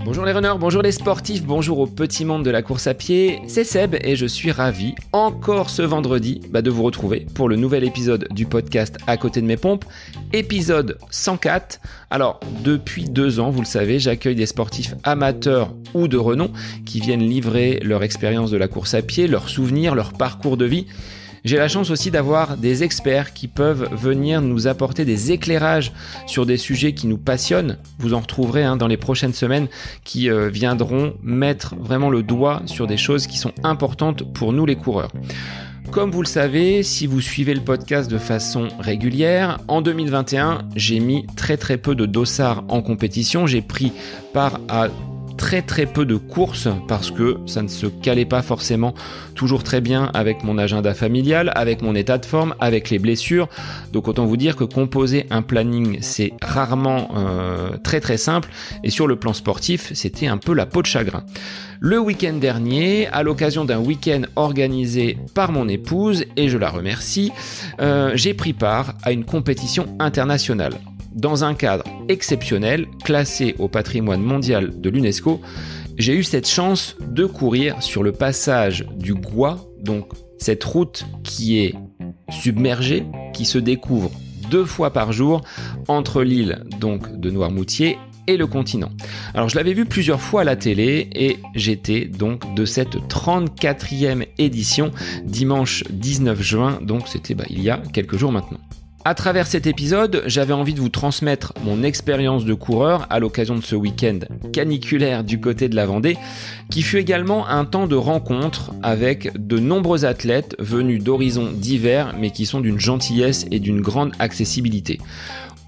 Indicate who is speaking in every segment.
Speaker 1: Bonjour les runners, bonjour les sportifs, bonjour au petit monde de la course à pied, c'est Seb et je suis ravi, encore ce vendredi, de vous retrouver pour le nouvel épisode du podcast À côté de mes pompes, épisode 104. Alors, depuis 2 ans, vous le savez, j'accueille des sportifs amateurs ou de renom qui viennent livrer leur expérience de la course à pied, leurs souvenirs, leur parcours de vie. J'ai la chance aussi d'avoir des experts qui peuvent venir nous apporter des éclairages sur des sujets qui nous passionnent. Vous en retrouverez dans les prochaines semaines qui viendront mettre vraiment le doigt sur des choses qui sont importantes pour nous les coureurs. Comme vous le savez, si vous suivez le podcast de façon régulière, en 2021, j'ai mis très peu de dossards en compétition. J'ai pris part à très peu de courses parce que ça ne se calait pas forcément toujours très bien avec mon agenda familial, avec mon état de forme, avec les blessures. Donc autant vous dire que composer un planning, c'est rarement très simple. Et sur le plan sportif, c'était un peu la peau de chagrin. Le week-end dernier, à l'occasion d'un week-end organisé par mon épouse, et je la remercie, j'ai pris part à une compétition internationale. Dans un cadre exceptionnel, classé au patrimoine mondial de l'UNESCO, j'ai eu cette chance de courir sur le passage du Gois, donc cette route qui est submergée, qui se découvre 2 fois par jour entre l'île donc de Noirmoutier et le continent. Alors je l'avais vu plusieurs fois à la télé et j'étais donc de cette 34e édition, dimanche 19 juin, donc c'était il y a quelques jours maintenant. À travers cet épisode, j'avais envie de vous transmettre mon expérience de coureur à l'occasion de ce week-end caniculaire du côté de la Vendée, qui fut également un temps de rencontre avec de nombreux athlètes venus d'horizons divers, mais qui sont d'une gentillesse et d'une grande accessibilité.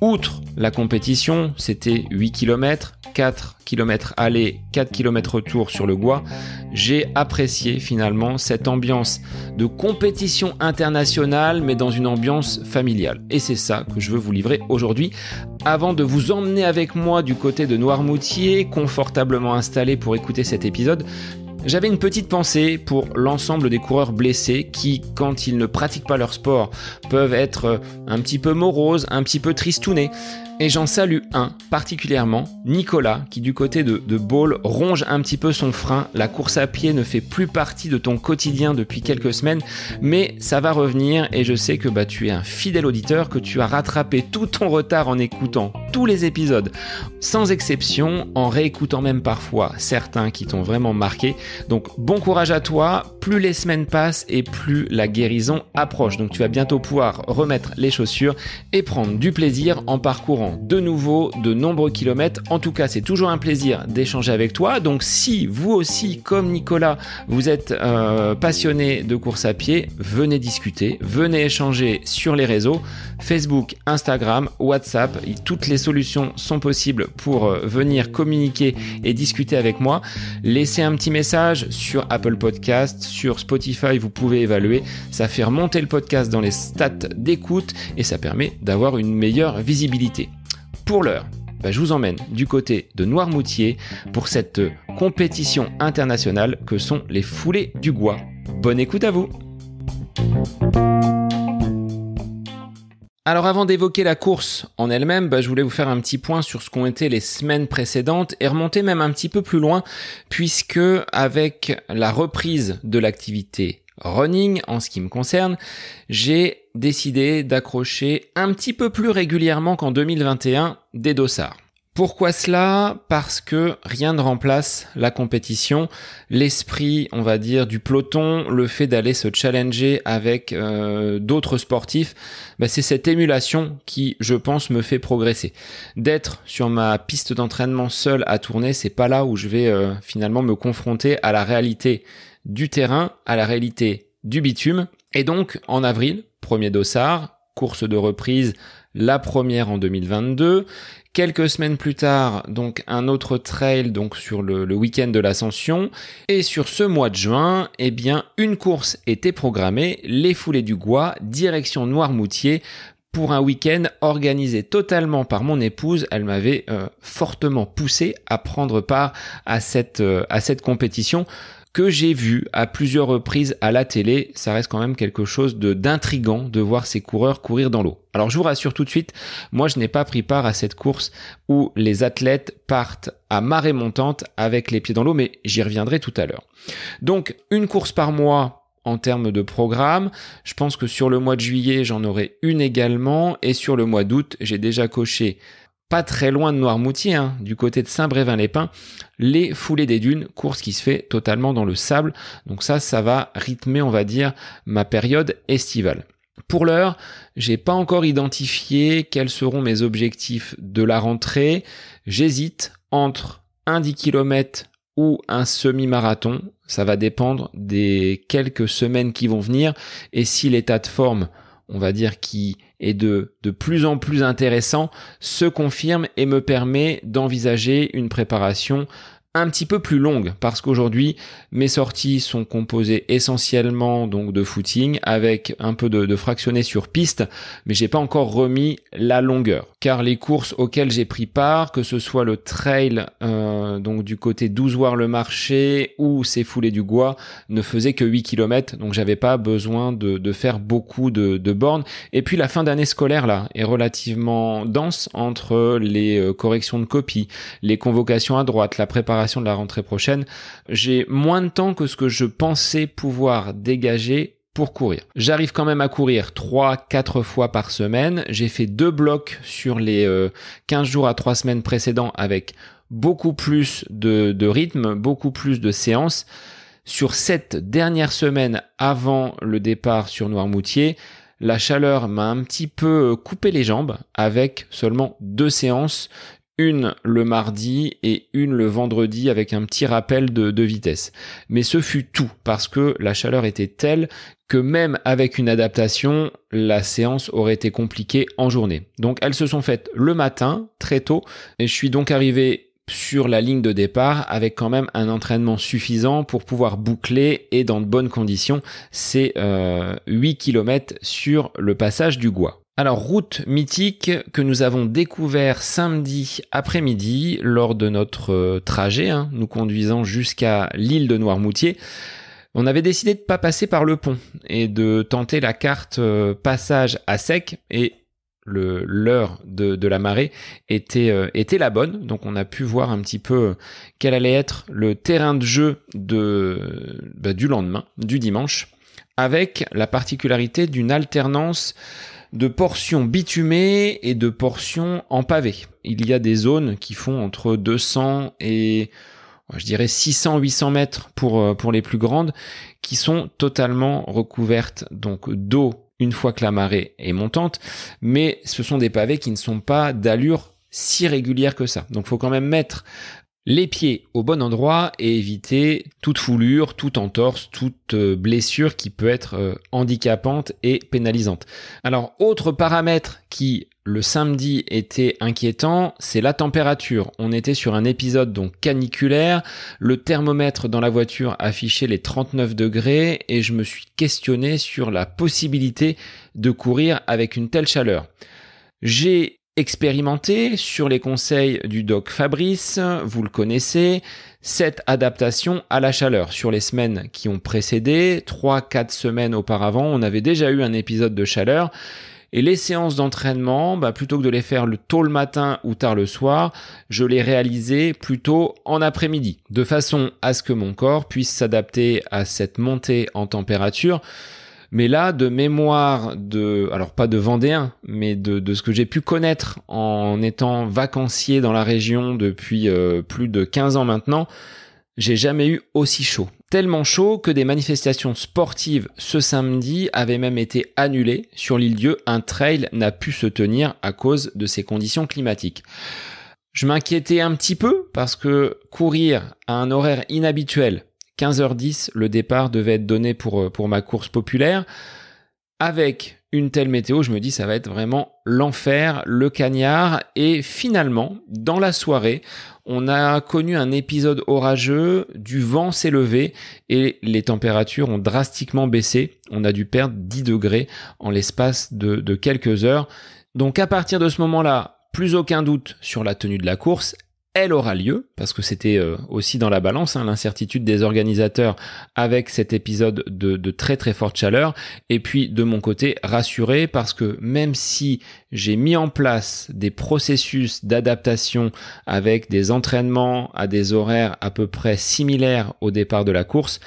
Speaker 1: Outre la compétition, c'était 8 km, 4 km aller, 4 km retour sur le Gois. J'ai apprécié finalement cette ambiance de compétition internationale, mais dans une ambiance familiale. Et c'est ça que je veux vous livrer aujourd'hui. Avant de vous emmener avec moi du côté de Noirmoutier, confortablement installé pour écouter cet épisode, j'avais une petite pensée pour l'ensemble des coureurs blessés qui, quand ils ne pratiquent pas leur sport, peuvent être un petit peu moroses, un petit peu tristounés. Et j'en salue un particulièrement, Nicolas, qui du côté de Baule ronge un petit peu son frein. La course à pied ne fait plus partie de ton quotidien depuis quelques semaines, mais ça va revenir et je sais que tu es un fidèle auditeur, que tu as rattrapé tout ton retard en écoutant tous les épisodes, sans exception, en réécoutant même parfois certains qui t'ont vraiment marqué. Donc bon courage à toi, plus les semaines passent et plus la guérison approche. Donc tu vas bientôt pouvoir remettre les chaussures et prendre du plaisir en parcourant de nouveau de nombreux kilomètres. En tout cas, c'est toujours un plaisir d'échanger avec toi. Donc si vous aussi, comme Nicolas, vous êtes passionné de course à pied, venez discuter, venez échanger sur les réseaux, Facebook, Instagram, WhatsApp. Toutes les solutions sont possibles pour venir communiquer et discuter avec moi. Laissez un petit message sur Apple Podcast, sur Spotify, vous pouvez évaluer. Ça fait remonter le podcast dans les stats d'écoute et ça permet d'avoir une meilleure visibilité. Pour l'heure, je vous emmène du côté de Noirmoutier pour cette compétition internationale que sont les foulées du Gois. Bonne écoute à vous! Alors avant d'évoquer la course en elle-même, je voulais vous faire un petit point sur ce qu'ont été les semaines précédentes et remonter même un petit peu plus loin puisque avec la reprise de l'activité running, en ce qui me concerne, j'ai décidé d'accrocher un petit peu plus régulièrement qu'en 2021 des dossards. Pourquoi cela ? Parce que rien ne remplace la compétition, l'esprit, on va dire, du peloton, le fait d'aller se challenger avec d'autres sportifs, c'est cette émulation qui, je pense, me fait progresser. D'être sur ma piste d'entraînement seul à tourner, c'est pas là où je vais finalement me confronter à la réalité du terrain, à la réalité du bitume. Et donc, en avril, premier dossard, course de reprise, la première en 2022. Quelques semaines plus tard, donc un autre trail donc sur le week-end de l'Ascension. Et sur ce mois de juin, une course était programmée, les foulées du Gois, direction Noirmoutier, pour un week-end organisé totalement par mon épouse. Elle m'avait fortement poussé à prendre part à cette compétition que j'ai vu à plusieurs reprises à la télé. Ça reste quand même quelque chose d'intriguant de voir ces coureurs courir dans l'eau. Alors je vous rassure tout de suite, moi je n'ai pas pris part à cette course où les athlètes partent à marée montante avec les pieds dans l'eau, mais j'y reviendrai tout à l'heure. Donc une course par mois en termes de programme, je pense que sur le mois de juillet j'en aurai une également, et sur le mois d'août j'ai déjà coché pas très loin de Noirmoutier, du côté de Saint-Brévin-les-Pins, les Foulées des Dunes, course qui se fait totalement dans le sable. Donc ça va rythmer, on va dire, ma période estivale. Pour l'heure, j'ai pas encore identifié quels seront mes objectifs de la rentrée. J'hésite entre un 10 km ou un semi-marathon. Ça va dépendre des quelques semaines qui vont venir. Et si l'état de forme, on va dire, qui est de plus en plus intéressant, se confirme et me permet d'envisager une préparation un petit peu plus longue, parce qu'aujourd'hui mes sorties sont composées essentiellement donc de footing avec un peu de fractionné sur piste, mais j'ai pas encore remis la longueur, car les courses auxquelles j'ai pris part, que ce soit le trail donc du côté d'Ozoir-le-Marché ou ces Foulées du Gois, ne faisaient que 8 km, donc j'avais pas besoin de faire beaucoup de bornes. Et puis la fin d'année scolaire là est relativement dense entre les corrections de copies, les convocations à droite, la préparation de la rentrée prochaine. J'ai moins de temps que ce que je pensais pouvoir dégager pour courir. J'arrive quand même à courir 3-4 fois par semaine. J'ai fait 2 blocs sur les 15 jours à 3 semaines précédents avec beaucoup plus de rythme, beaucoup plus de séances. Sur cette dernière semaine avant le départ sur Noirmoutier, la chaleur m'a un petit peu coupé les jambes avec seulement 2 séances, une le mardi et une le vendredi avec un petit rappel de vitesse. Mais ce fut tout, parce que la chaleur était telle que même avec une adaptation, la séance aurait été compliquée en journée. Donc elles se sont faites le matin, très tôt, et je suis donc arrivé sur la ligne de départ avec quand même un entraînement suffisant pour pouvoir boucler et dans de bonnes conditions ces 8 km sur le passage du Gois. Alors, route mythique que nous avons découvert samedi après-midi lors de notre trajet, nous conduisant jusqu'à l'île de Noirmoutier. On avait décidé de pas passer par le pont et de tenter la carte passage à sec, et l'heure de la marée était la bonne, donc on a pu voir un petit peu quel allait être le terrain de jeu du lendemain, du dimanche, avec la particularité d'une alternance de portions bitumées et de portions en pavé. Il y a des zones qui font entre 200 et je dirais 600-800 mètres pour les plus grandes, qui sont totalement recouvertes donc d'eau une fois que la marée est montante, mais ce sont des pavés qui ne sont pas d'allure si régulière que ça. Donc il faut quand même mettre les pieds au bon endroit et éviter toute foulure, toute entorse, toute blessure qui peut être handicapante et pénalisante. Alors, autre paramètre qui, le samedi, était inquiétant, c'est la température. On était sur un épisode donc caniculaire, le thermomètre dans la voiture affichait les 39 degrés et je me suis questionné sur la possibilité de courir avec une telle chaleur. J'ai expérimenté sur les conseils du doc Fabrice, vous le connaissez, cette adaptation à la chaleur. Sur les semaines qui ont précédé, 3-4 semaines auparavant, on avait déjà eu un épisode de chaleur. Et les séances d'entraînement, plutôt que de les faire tôt le matin ou tard le soir, je les réalisais plutôt en après-midi, de façon à ce que mon corps puisse s'adapter à cette montée en température. Mais là, de mémoire alors pas de Vendéen, mais de ce que j'ai pu connaître en étant vacancier dans la région depuis plus de 15 ans maintenant, j'ai jamais eu aussi chaud. Tellement chaud que des manifestations sportives ce samedi avaient même été annulées sur l'île-Dieu. Un trail n'a pu se tenir à cause de ces conditions climatiques. Je m'inquiétais un petit peu parce que courir à un horaire inhabituel, 15h10, le départ devait être donné pour ma course populaire. Avec une telle météo, je me dis ça va être vraiment l'enfer, le cagnard. Et finalement, dans la soirée, on a connu un épisode orageux, du vent s'est levé et les températures ont drastiquement baissé. On a dû perdre 10 degrés en l'espace de quelques heures. Donc à partir de ce moment-là, plus aucun doute sur la tenue de la course. elle aura lieu, parce que c'était aussi dans la balance, l'incertitude des organisateurs avec cet épisode de très très forte chaleur. Et puis de mon côté, rassuré, parce que même si j'ai mis en place des processus d'adaptation avec des entraînements à des horaires à peu près similaires au départ de la course,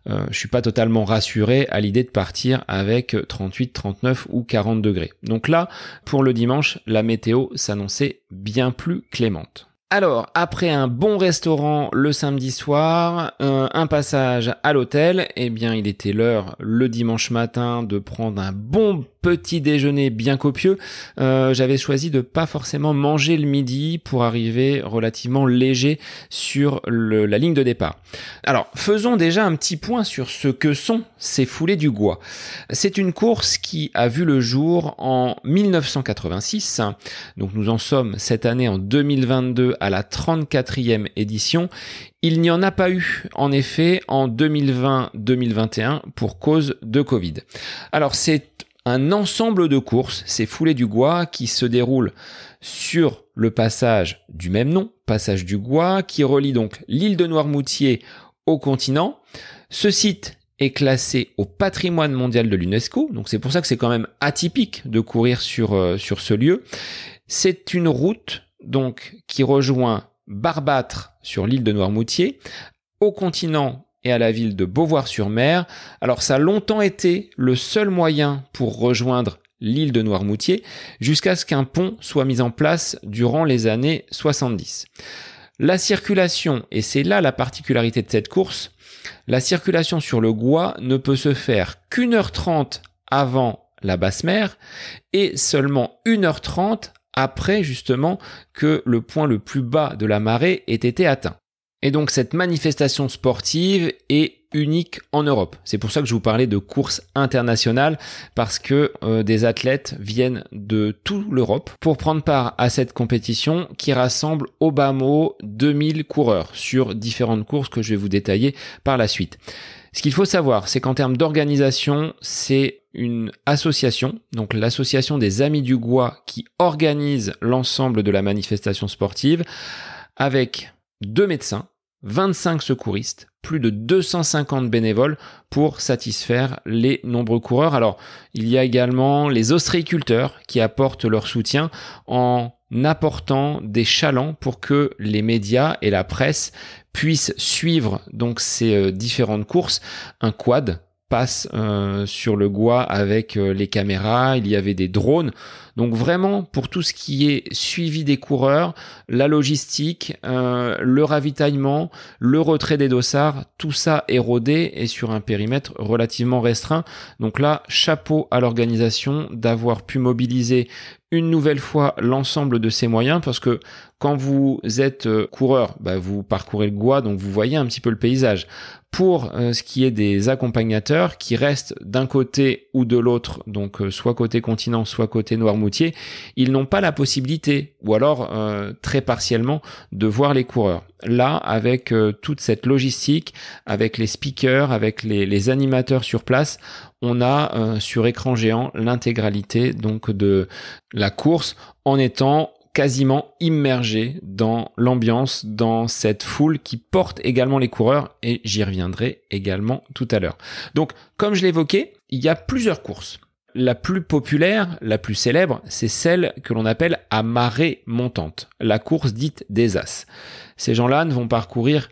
Speaker 1: je suis pas totalement rassuré à l'idée de partir avec 38, 39 ou 40 degrés. Donc là, pour le dimanche, la météo s'annonçait bien plus clémente. Alors, après un bon restaurant le samedi soir, un passage à l'hôtel, eh bien, il était l'heure le dimanche matin de prendre un bon petit déjeuner bien copieux. J'avais choisi de pas forcément manger le midi pour arriver relativement léger sur la ligne de départ. Alors, faisons déjà un petit point sur ce que sont ces foulées du Gois. C'est une course qui a vu le jour en 1986. Donc, nous en sommes cette année en 2022 à la 34e édition. Il n'y en a pas eu, en effet, en 2020-2021 pour cause de Covid. Alors, c'est un ensemble de courses, ces foulées du Gois, qui se déroulent sur le passage du même nom, passage du Gois, qui relie donc l'île de Noirmoutier au continent. Ce site est classé au patrimoine mondial de l'UNESCO, donc c'est pour ça que c'est quand même atypique de courir sur ce lieu. C'est une route donc qui rejoint Barbâtre sur l'île de Noirmoutier, au continent et à la ville de Beauvoir-sur-Mer. Alors ça a longtemps été le seul moyen pour rejoindre l'île de Noirmoutier, jusqu'à ce qu'un pont soit mis en place durant les années 70. La circulation, et c'est là la particularité de cette course, la circulation sur le Gois ne peut se faire qu'1h30 avant la basse mer et seulement 1h30 après justement que le point le plus bas de la marée ait été atteint. Et donc cette manifestation sportive est unique en Europe. C'est pour ça que je vous parlais de course internationale, parce que des athlètes viennent de toute l'Europe pour prendre part à cette compétition qui rassemble au bas mot 2000 coureurs sur différentes courses que je vais vous détailler par la suite. Ce qu'il faut savoir, c'est qu'en termes d'organisation, c'est une association, donc l'association des Amis du Gois, qui organise l'ensemble de la manifestation sportive avec 2 médecins, 25 secouristes, plus de 250 bénévoles pour satisfaire les nombreux coureurs. Alors, il y a également les ostréiculteurs qui apportent leur soutien en apportant des chalands pour que les médias et la presse puissent suivre donc ces différentes courses. Un quad passe sur le Gois avec les caméras, il y avait des drones. Donc vraiment, pour tout ce qui est suivi des coureurs, la logistique, le ravitaillement, le retrait des dossards, tout ça est rodé et sur un périmètre relativement restreint. Donc là, chapeau à l'organisation d'avoir pu mobiliser une nouvelle fois l'ensemble de ces moyens, parce que quand vous êtes coureur, vous parcourez le Gois, donc vous voyez un petit peu le paysage. Pour ce qui est des accompagnateurs qui restent d'un côté ou de l'autre, donc soit côté continent, soit côté Noirmoutier, ils n'ont pas la possibilité, ou alors très partiellement, de voir les coureurs. Là, avec toute cette logistique, avec les speakers, avec les animateurs sur place, on a sur écran géant l'intégralité donc de la course en étant quasiment immergé dans l'ambiance, dans cette foule qui porte également les coureurs, et j'y reviendrai également tout à l'heure. Donc, comme je l'évoquais, il y a plusieurs courses. La plus populaire, la plus célèbre, c'est celle que l'on appelle à marée montante, la course dite des As. Ces gens-là ne vont parcourir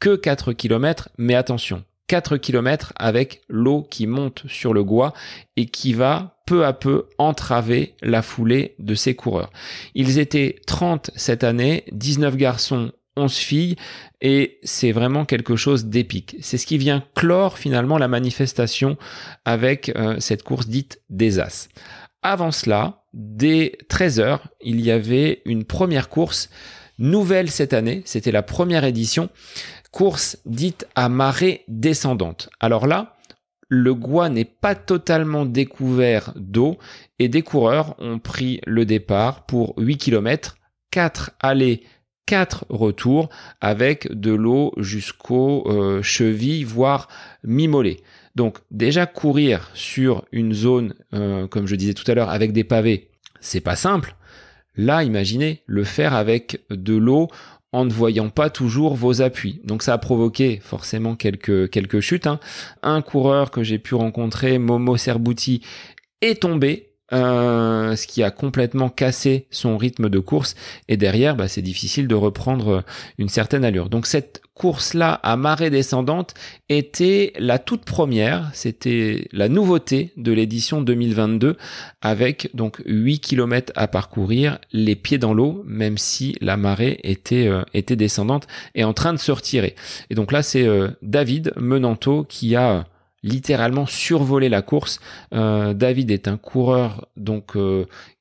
Speaker 1: que 4 km, mais attention, 4 km avec l'eau qui monte sur le Gois et qui va peu à peu entraver la foulée de ces coureurs. Ils étaient 30 cette année, 19 garçons, 11 filles, et c'est vraiment quelque chose d'épique. C'est ce qui vient clore finalement la manifestation avec cette course dite des As. Avant cela, dès 13h, il y avait une première course nouvelle cette année, c'était la première édition, course dite à marée descendante. Alors là, le Gois n'est pas totalement découvert d'eau et des coureurs ont pris le départ pour 8 km, 4 allées, 4 retours avec de l'eau jusqu'aux chevilles, voire mi-mollet. Donc déjà courir sur une zone, comme je disais tout à l'heure, avec des pavés, c'est pas simple. Là, imaginez le faire avec de l'eau en ne voyant pas toujours vos appuis. Donc ça a provoqué forcément quelques chutes. Un coureur que j'ai pu rencontrer, Momo Serbouti, est tombé, ce qui a complètement cassé son rythme de course, et derrière c'est difficile de reprendre une certaine allure. Donc cette course-là à marée descendante était la toute première, c'était la nouveauté de l'édition 2022, avec donc 8 km à parcourir, les pieds dans l'eau, même si la marée était descendante et en train de se retirer. Et donc là c'est David Menanto qui a littéralement survoler la course. David est un coureur donc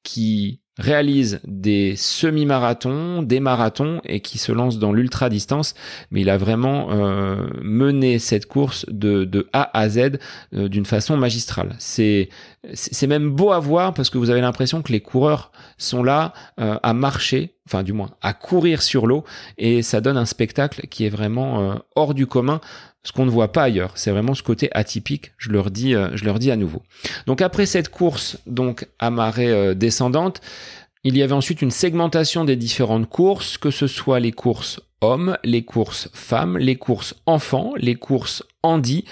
Speaker 1: qui réalise des semi-marathons, des marathons et qui se lance dans l'ultra-distance, mais il a vraiment mené cette course de A à Z d'une façon magistrale. C'est même beau à voir parce que vous avez l'impression que les coureurs sont là à marcher, enfin du moins à courir sur l'eau, et ça donne un spectacle qui est vraiment hors du commun, ce qu'on ne voit pas ailleurs. C'est vraiment ce côté atypique, je leur dis à nouveau. Donc après cette course donc à marée descendante, il y avait ensuite une segmentation des différentes courses, que ce soit les courses hommes, les courses femmes, les courses enfants, les courses handi.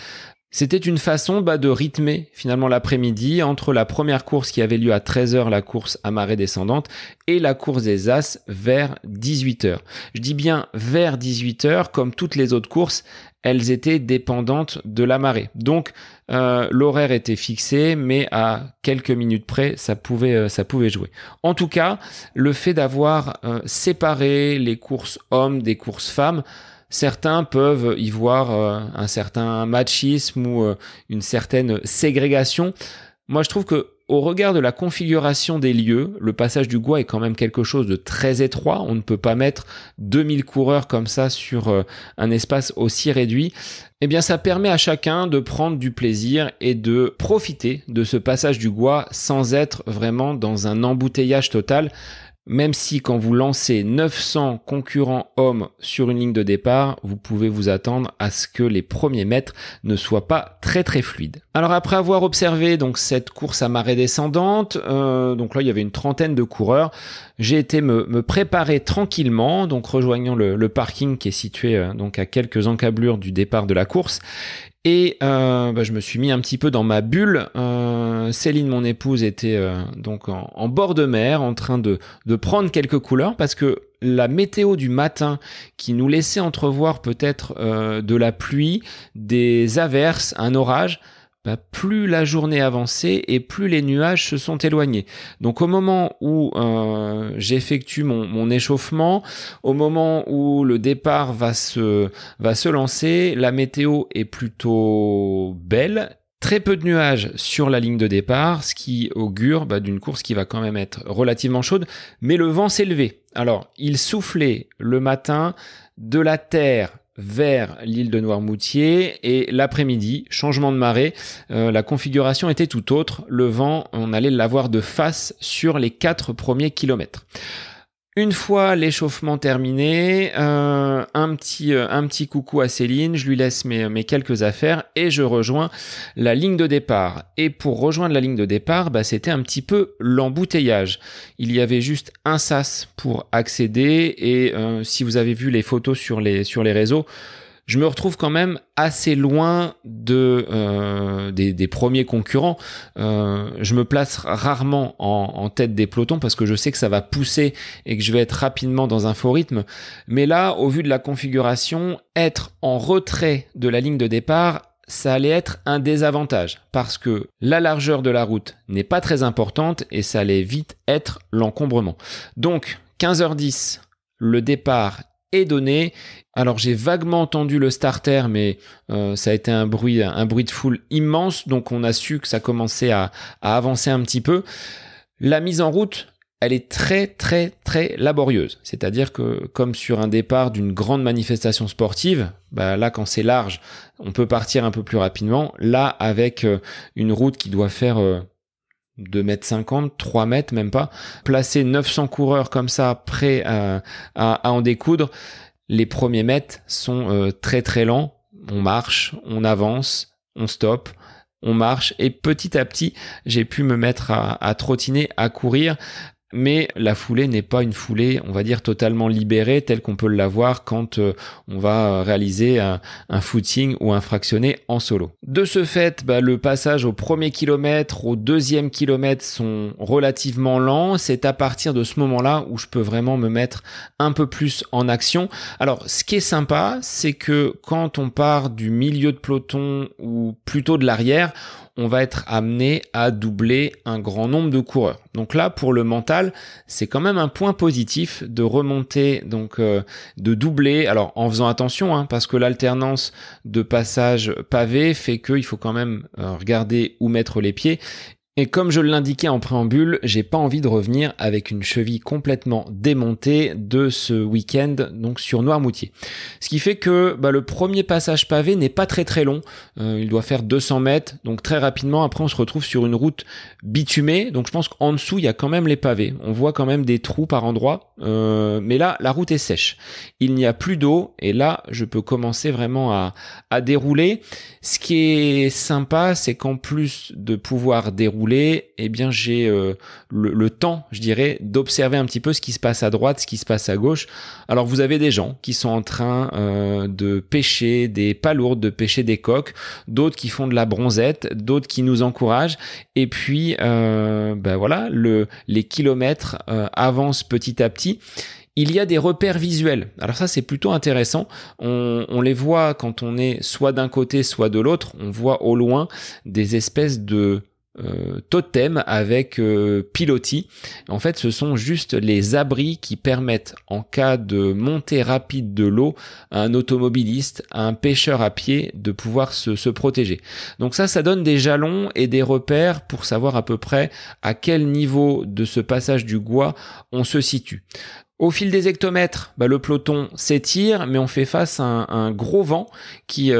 Speaker 1: C'était une façon de rythmer finalement l'après-midi entre la première course qui avait lieu à 13h, la course à marée descendante, et la course des As vers 18h. Je dis bien vers 18h, comme toutes les autres courses, elles étaient dépendantes de la marée. Donc l'horaire était fixé, mais à quelques minutes près, ça pouvait jouer. En tout cas, le fait d'avoir séparé les courses hommes des courses femmes, certains peuvent y voir un certain machisme ou une certaine ségrégation. Moi, je trouve que au regard de la configuration des lieux, le passage du Gois est quand même quelque chose de très étroit. On ne peut pas mettre 2000 coureurs comme ça sur un espace aussi réduit. Eh bien, ça permet à chacun de prendre du plaisir et de profiter de ce passage du Gois sans être vraiment dans un embouteillage total. Même si quand vous lancez 900 concurrents hommes sur une ligne de départ, vous pouvez vous attendre à ce que les premiers mètres ne soient pas très très fluides. Alors après avoir observé donc cette course à marée descendante, donc là il y avait une trentaine de coureurs, j'ai été me préparer tranquillement, donc rejoignant le parking qui est situé donc à quelques encablures du départ de la course. Et je me suis mis un petit peu dans ma bulle. Céline, mon épouse, était donc en bord de mer, en train de prendre quelques couleurs, parce que la météo du matin qui nous laissait entrevoir peut-être de la pluie, des averses, un orage, plus la journée avançait et plus les nuages se sont éloignés. Donc au moment où j'effectue mon échauffement, au moment où le départ va se lancer, la météo est plutôt belle. Très peu de nuages sur la ligne de départ, ce qui augure d'une course qui va quand même être relativement chaude, mais le vent s'est levé. Alors, il soufflait le matin de la terre vers l'île de Noirmoutier, et l'après-midi, changement de marée, la configuration était tout autre. Le vent, on allait l'avoir de face sur les 4 premiers kilomètres. Une fois l'échauffement terminé, un petit coucou à Céline, je lui laisse mes quelques affaires et je rejoins la ligne de départ. Et pour rejoindre la ligne de départ, c'était un petit peu l'embouteillage. Il y avait juste un sas pour accéder, et si vous avez vu les photos sur les réseaux, je me retrouve quand même assez loin des premiers concurrents. Je me place rarement en tête des pelotons parce que je sais que ça va pousser et que je vais être rapidement dans un faux rythme. Mais là, au vu de la configuration, être en retrait de la ligne de départ, ça allait être un désavantage parce que la largeur de la route n'est pas très importante et ça allait vite être l'encombrement. Donc, 15h10, le départ est donné. Alors j'ai vaguement entendu le starter, mais ça a été un bruit de foule immense, donc on a su que ça commençait à avancer un petit peu. La mise en route, elle est très très très laborieuse, c'est-à-dire que comme sur un départ d'une grande manifestation sportive, là quand c'est large, on peut partir un peu plus rapidement. Là, avec une route qui doit faire 2,50 m, 3 mètres même pas, placer 900 coureurs comme ça prêts à en découdre, les premiers mètres sont très très lents. On marche, on avance, on stoppe, on marche, et petit à petit j'ai pu me mettre à trottiner, à courir. mais la foulée n'est pas une foulée, on va dire, totalement libérée telle qu'on peut l'avoir quand on va réaliser un footing ou un fractionné en solo. De ce fait, le passage au premier kilomètre, au deuxième kilomètre sont relativement lents. C'est à partir de ce moment-là où je peux vraiment me mettre un peu plus en action. Alors, ce qui est sympa, c'est que quand on part du milieu de peloton ou plutôt de l'arrière, on va être amené à doubler un grand nombre de coureurs. Donc là, pour le mental, c'est quand même un point positif de remonter, donc de doubler. Alors en faisant attention, parce que l'alternance de passage pavé fait qu'il faut quand même regarder où mettre les pieds. Et comme je l'indiquais en préambule, j'ai pas envie de revenir avec une cheville complètement démontée de ce week-end, donc sur Noirmoutier. Ce qui fait que le premier passage pavé n'est pas très très long. Il doit faire 200 mètres, donc très rapidement. Après, on se retrouve sur une route bitumée. Donc je pense qu'en dessous, il y a quand même les pavés. On voit quand même des trous par endroits. Mais là, la route est sèche. Il n'y a plus d'eau. Et là, je peux commencer vraiment à dérouler. Ce qui est sympa, c'est qu'en plus de pouvoir dérouler, j'ai le temps, je dirais, d'observer un petit peu ce qui se passe à droite, ce qui se passe à gauche. Alors vous avez des gens qui sont en train de pêcher des palourdes, de pêcher des coques, d'autres qui font de la bronzette, d'autres qui nous encouragent. Et puis les kilomètres avancent petit à petit. Il y a des repères visuels. Alors ça, c'est plutôt intéressant. On les voit quand on est soit d'un côté, soit de l'autre. On voit au loin des espèces de totems avec pilotis. En fait, ce sont juste les abris qui permettent, en cas de montée rapide de l'eau, à un automobiliste, à un pêcheur à pied, de pouvoir se protéger. Donc ça donne des jalons et des repères pour savoir à peu près à quel niveau de ce passage du Gois on se situe. Au fil des hectomètres, le peloton s'étire, mais on fait face à un gros vent qui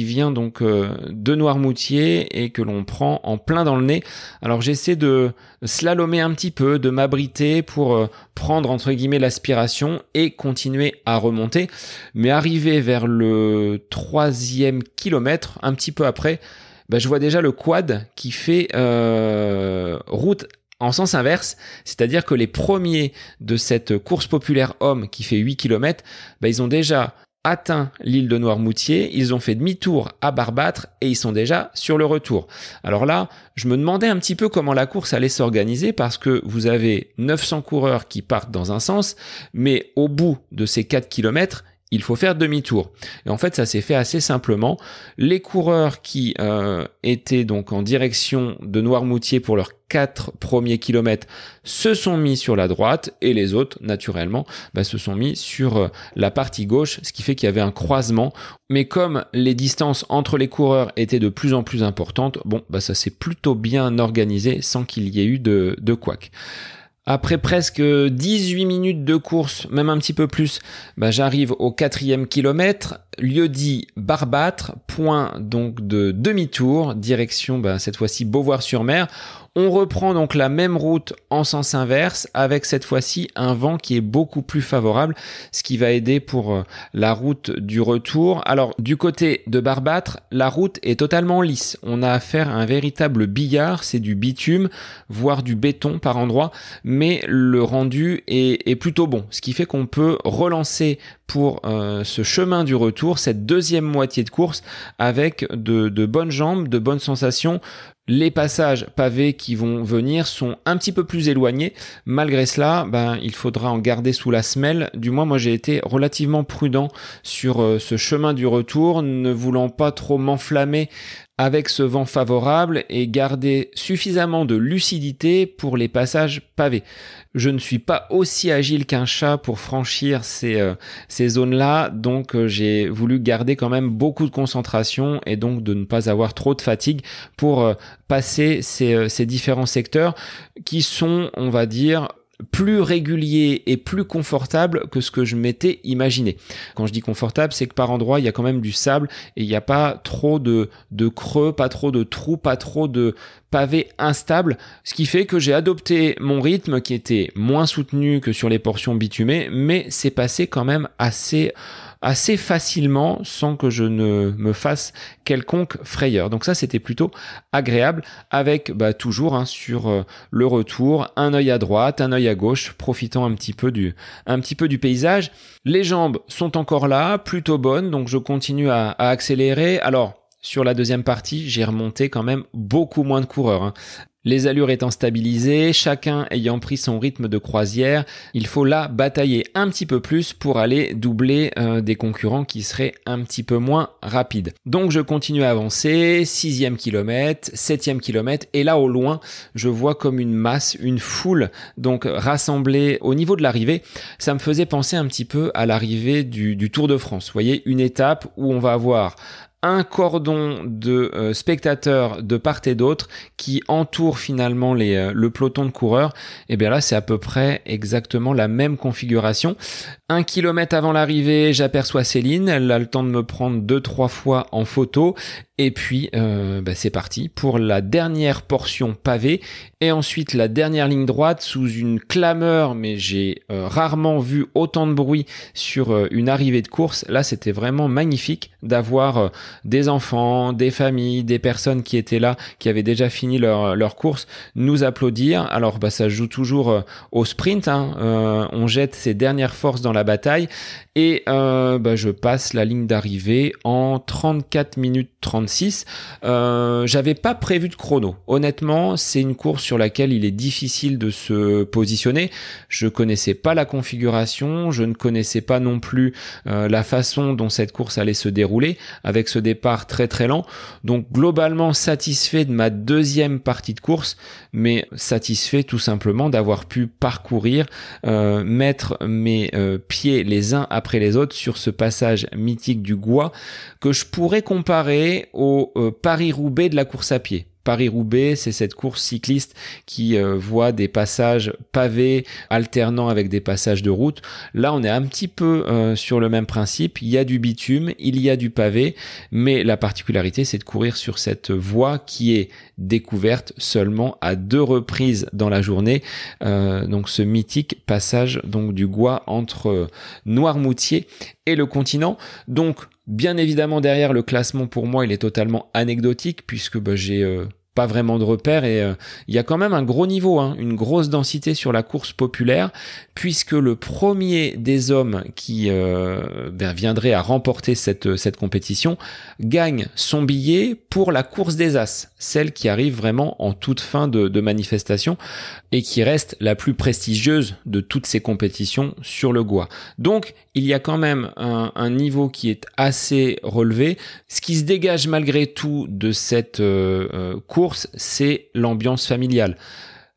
Speaker 1: vient donc de Noirmoutier et que l'on prend en plein dans le nez. Alors j'essaie de slalomer un petit peu, de m'abriter pour prendre entre guillemets l'aspiration et continuer à remonter. Mais arrivé vers le 3e kilomètre, un petit peu après, je vois déjà le quad qui fait route en sens inverse, c'est-à-dire que les premiers de cette course populaire homme qui fait 8 km, ils ont déjà atteint l'île de Noirmoutier, ils ont fait demi-tour à Barbâtre et ils sont déjà sur le retour. Alors là, je me demandais un petit peu comment la course allait s'organiser parce que vous avez 900 coureurs qui partent dans un sens, mais au bout de ces 4 km, il faut faire demi-tour. Et en fait, ça s'est fait assez simplement. Les coureurs qui étaient donc en direction de Noirmoutier pour leurs 4 premiers kilomètres se sont mis sur la droite et les autres, naturellement, se sont mis sur la partie gauche, ce qui fait qu'il y avait un croisement. Mais comme les distances entre les coureurs étaient de plus en plus importantes, ça s'est plutôt bien organisé sans qu'il y ait eu de couac. Après presque 18 minutes de course, même un petit peu plus, j'arrive au 4e kilomètre, lieu-dit Barbâtre, point donc de demi-tour, direction cette fois-ci Beauvoir-sur-Mer. On reprend donc la même route en sens inverse avec cette fois-ci un vent qui est beaucoup plus favorable, ce qui va aider pour la route du retour. Alors du côté de Barbâtre, la route est totalement lisse. On a affaire à un véritable billard, c'est du bitume, voire du béton par endroits, mais le rendu est plutôt bon, ce qui fait qu'on peut relancer pour ce chemin du retour, cette deuxième moitié de course avec de bonnes jambes, de bonnes sensations. Les passages pavés qui vont venir sont un petit peu plus éloignés. Malgré cela, il faudra en garder sous la semelle. Du moins, moi, j'ai été relativement prudent sur ce chemin du retour, ne voulant pas trop m'enflammer avec ce vent favorable et garder suffisamment de lucidité pour les passages pavés. Je ne suis pas aussi agile qu'un chat pour franchir ces zones-là, donc j'ai voulu garder quand même beaucoup de concentration et donc de ne pas avoir trop de fatigue pour passer ces différents secteurs qui sont, on va dire, plus régulier et plus confortable que ce que je m'étais imaginé. Quand je dis confortable, c'est que par endroits, il y a quand même du sable et il n'y a pas trop de creux, pas trop de trous, pas trop de pavés instables, ce qui fait que j'ai adopté mon rythme qui était moins soutenu que sur les portions bitumées, mais c'est passé quand même assez assez facilement sans que je ne me fasse quelconque frayeur. Donc ça, c'était plutôt agréable avec toujours sur le retour, un œil à droite, un œil à gauche, profitant un petit peu du paysage. Les jambes sont encore là, plutôt bonnes, donc je continue à accélérer. Alors, sur la deuxième partie, j'ai remonté quand même beaucoup moins de coureurs. Les allures étant stabilisées, chacun ayant pris son rythme de croisière, il faut là batailler un petit peu plus pour aller doubler des concurrents qui seraient un petit peu moins rapides. Donc je continue à avancer, 6e kilomètre, 7e kilomètre, et là au loin, je vois comme une masse, une foule donc rassemblée au niveau de l'arrivée. Ça me faisait penser un petit peu à l'arrivée du Tour de France. Vous voyez, une étape où on va avoir un cordon de spectateurs de part et d'autre qui entoure finalement le peloton de coureurs. Et bien là, c'est à peu près exactement la même configuration. 1 kilomètre avant l'arrivée, j'aperçois Céline. Elle a le temps de me prendre 2-3 fois en photo. Et puis, c'est parti pour la dernière portion pavée. Et ensuite, la dernière ligne droite sous une clameur. Mais j'ai rarement vu autant de bruit sur une arrivée de course. Là, c'était vraiment magnifique d'avoir des enfants, des familles, des personnes qui étaient là, qui avaient déjà fini leur course, nous applaudir. Alors, ça joue toujours au sprint. On jette ses dernières forces dans la bataille. Et je passe la ligne d'arrivée en 34 minutes 36. J'avais pas prévu de chrono. Honnêtement, c'est une course sur laquelle il est difficile de se positionner. Je connaissais pas la configuration, je ne connaissais pas non plus la façon dont cette course allait se dérouler, avec ce départ très très lent. Donc globalement satisfait de ma deuxième partie de course, mais satisfait tout simplement d'avoir pu parcourir, mettre mes pieds les uns après les autres sur ce passage mythique du Gois que je pourrais comparer au Paris-Roubaix de la course à pied. Paris-Roubaix, c'est cette course cycliste qui voit des passages pavés alternant avec des passages de route. Là, on est un petit peu sur le même principe. Il y a du bitume, il y a du pavé, mais la particularité, c'est de courir sur cette voie qui est découverte seulement à 2 reprises dans la journée. Donc, ce mythique passage donc du Gois entre Noirmoutier et le continent. Donc, bien évidemment, derrière le classement, pour moi, il est totalement anecdotique puisque j'ai pas vraiment de repères et il y a quand même un gros niveau, une grosse densité sur la course populaire puisque le premier des hommes qui viendrait à remporter cette compétition gagne son billet pour la course des As, celle qui arrive vraiment en toute fin de manifestation et qui reste la plus prestigieuse de toutes ces compétitions sur le Gois. Donc, il y a quand même un niveau qui est assez relevé. Ce qui se dégage malgré tout de cette course, c'est l'ambiance familiale.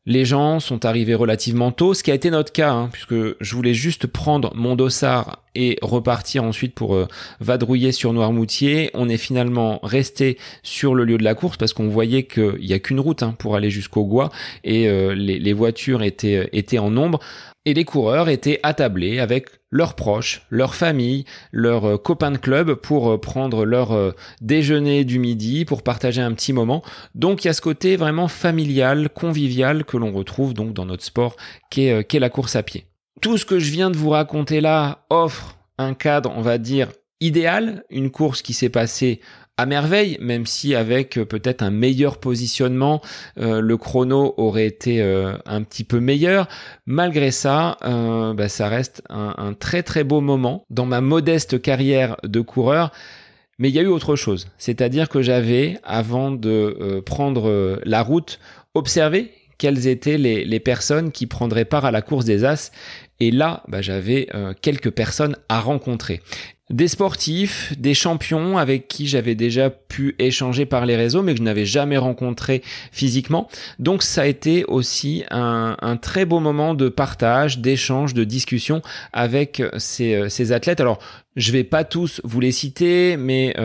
Speaker 1: Les gens sont arrivés relativement tôt, ce qui a été notre cas, puisque je voulais juste prendre mon dossard et repartir ensuite pour vadrouiller sur Noirmoutier. On est finalement resté sur le lieu de la course parce qu'on voyait qu'il n'y a qu'une route pour aller jusqu'au Gois et les voitures étaient en nombre. Et les coureurs étaient attablés avec leurs proches, leurs familles, leurs copains de club pour prendre leur déjeuner du midi, pour partager un petit moment. Donc il y a ce côté vraiment familial, convivial que l'on retrouve donc dans notre sport qu'est la course à pied. Tout ce que je viens de vous raconter là offre un cadre, on va dire, idéal, une course qui s'est passée à merveille, même si avec peut-être un meilleur positionnement, le chrono aurait été un petit peu meilleur. Malgré ça, ça reste un très très beau moment dans ma modeste carrière de coureur. Mais il y a eu autre chose, c'est-à-dire que j'avais, avant de prendre la route, observé quelles étaient les personnes qui prendraient part à la course des As. Et là, j'avais quelques personnes à rencontrer. Des sportifs, des champions avec qui j'avais déjà pu échanger par les réseaux, mais que je n'avais jamais rencontré physiquement. Donc ça a été aussi un très beau moment de partage, d'échange, de discussion avec ces athlètes. Alors, je vais pas tous vous les citer, mais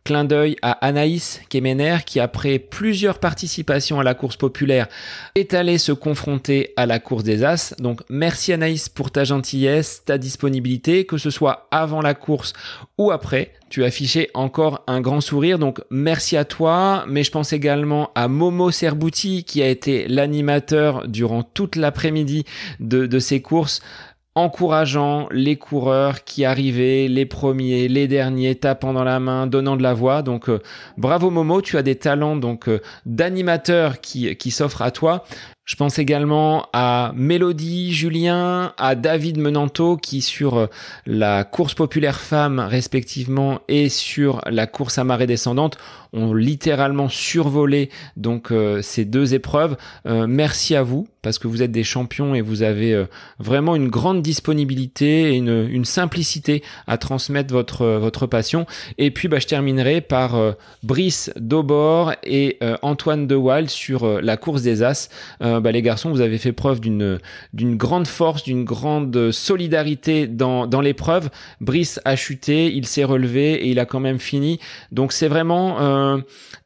Speaker 1: clin d'œil à Anaïs Kemener qui, après plusieurs participations à la course populaire, est allée se confronter à la course des As. Donc merci Anaïs pour ta gentillesse, ta disponibilité, que ce soit avant la course ou après. Tu affichais encore un grand sourire, donc merci à toi. Mais je pense également à Momo Serbouti qui a été l'animateur durant toute l'après-midi de ces courses. encourageant les coureurs qui arrivaient, les premiers, les derniers, tapant dans la main, donnant de la voix. Donc bravo Momo, tu as des talents d'animateur qui s'offrent à toi. Je pense également à Mélodie, Julien, à David Menanto qui sur la course populaire femmes respectivement et sur la course à marée descendante ont littéralement survolé ces deux épreuves. Merci à vous parce que vous êtes des champions et vous avez vraiment une grande disponibilité et une simplicité à transmettre votre passion. Et puis je terminerai par Brice Daubord et Antoine De Waal sur la course des As. Les garçons, vous avez fait preuve d'une grande force, d'une grande solidarité dans l'épreuve. Brice a chuté, il s'est relevé et il a quand même fini. Donc c'est vraiment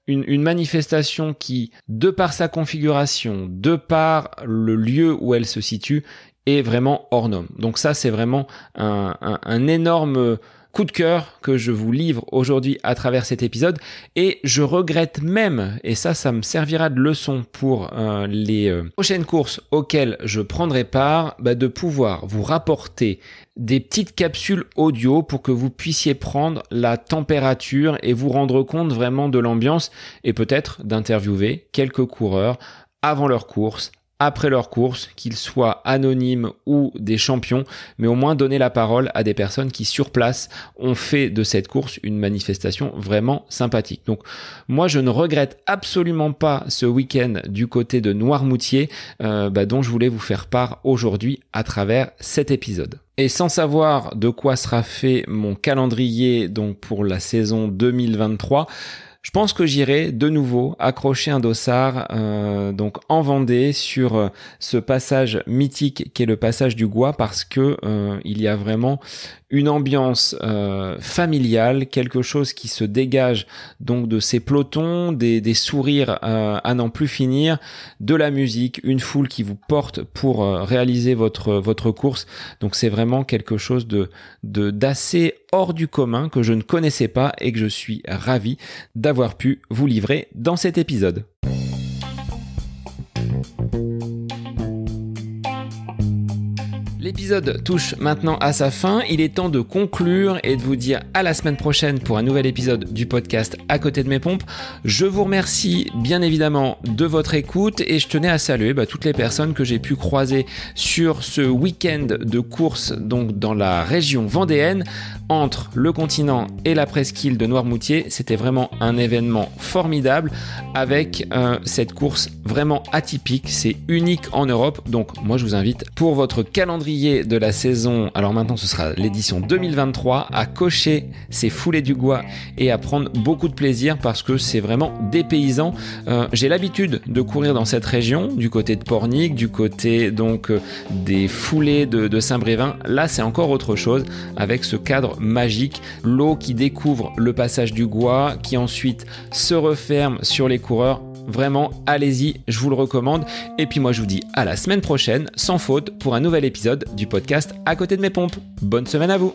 Speaker 1: une manifestation qui, de par sa configuration, de par le lieu où elle se situe, est vraiment hors norme. Donc ça, c'est vraiment un énorme coup de cœur que je vous livre aujourd'hui à travers cet épisode, et je regrette même, et ça me servira de leçon pour les prochaines courses auxquelles je prendrai part, de pouvoir vous rapporter des petites capsules audio pour que vous puissiez prendre la température et vous rendre compte vraiment de l'ambiance, et peut-être d'interviewer quelques coureurs avant leur course, après leur course, qu'ils soient anonymes ou des champions, mais au moins donner la parole à des personnes qui sur place ont fait de cette course une manifestation vraiment sympathique. Donc moi je ne regrette absolument pas ce week-end du côté de Noirmoutier dont je voulais vous faire part aujourd'hui à travers cet épisode. Et sans savoir de quoi sera fait mon calendrier pour la saison 2023, je pense que j'irai de nouveau accrocher un dossard en Vendée sur ce passage mythique qu'est le passage du Gois, parce que il y a vraiment une ambiance familiale, quelque chose qui se dégage de ces pelotons, des sourires à n'en plus finir, de la musique, une foule qui vous porte pour réaliser votre course. Donc c'est vraiment quelque chose d'assez hors du commun que je ne connaissais pas et que je suis ravi d'avoir pu vous livrer dans cet épisode. L'épisode touche maintenant à sa fin, il est temps de conclure et de vous dire à la semaine prochaine pour un nouvel épisode du podcast À côté de mes pompes. Je vous remercie bien évidemment de votre écoute et je tenais à saluer toutes les personnes que j'ai pu croiser sur ce week-end de course dans la région vendéenne entre le continent et la presqu'île de Noirmoutier. C'était vraiment un événement formidable avec cette course vraiment atypique, c'est unique en Europe. Donc moi je vous invite pour votre calendrier de la saison, alors maintenant ce sera l'édition 2023, à cocher ces foulées du Gois et à prendre beaucoup de plaisir parce que c'est vraiment dépaysant. J'ai l'habitude de courir dans cette région, du côté de Pornic, du côté des foulées de Saint-Brévin. Là c'est encore autre chose avec ce cadre magique, l'eau qui découvre le passage du Gois, qui ensuite se referme sur les coureurs. Vraiment, allez-y, je vous le recommande. Et puis moi, je vous dis à la semaine prochaine, sans faute, pour un nouvel épisode du podcast À côté de mes pompes. Bonne semaine à vous!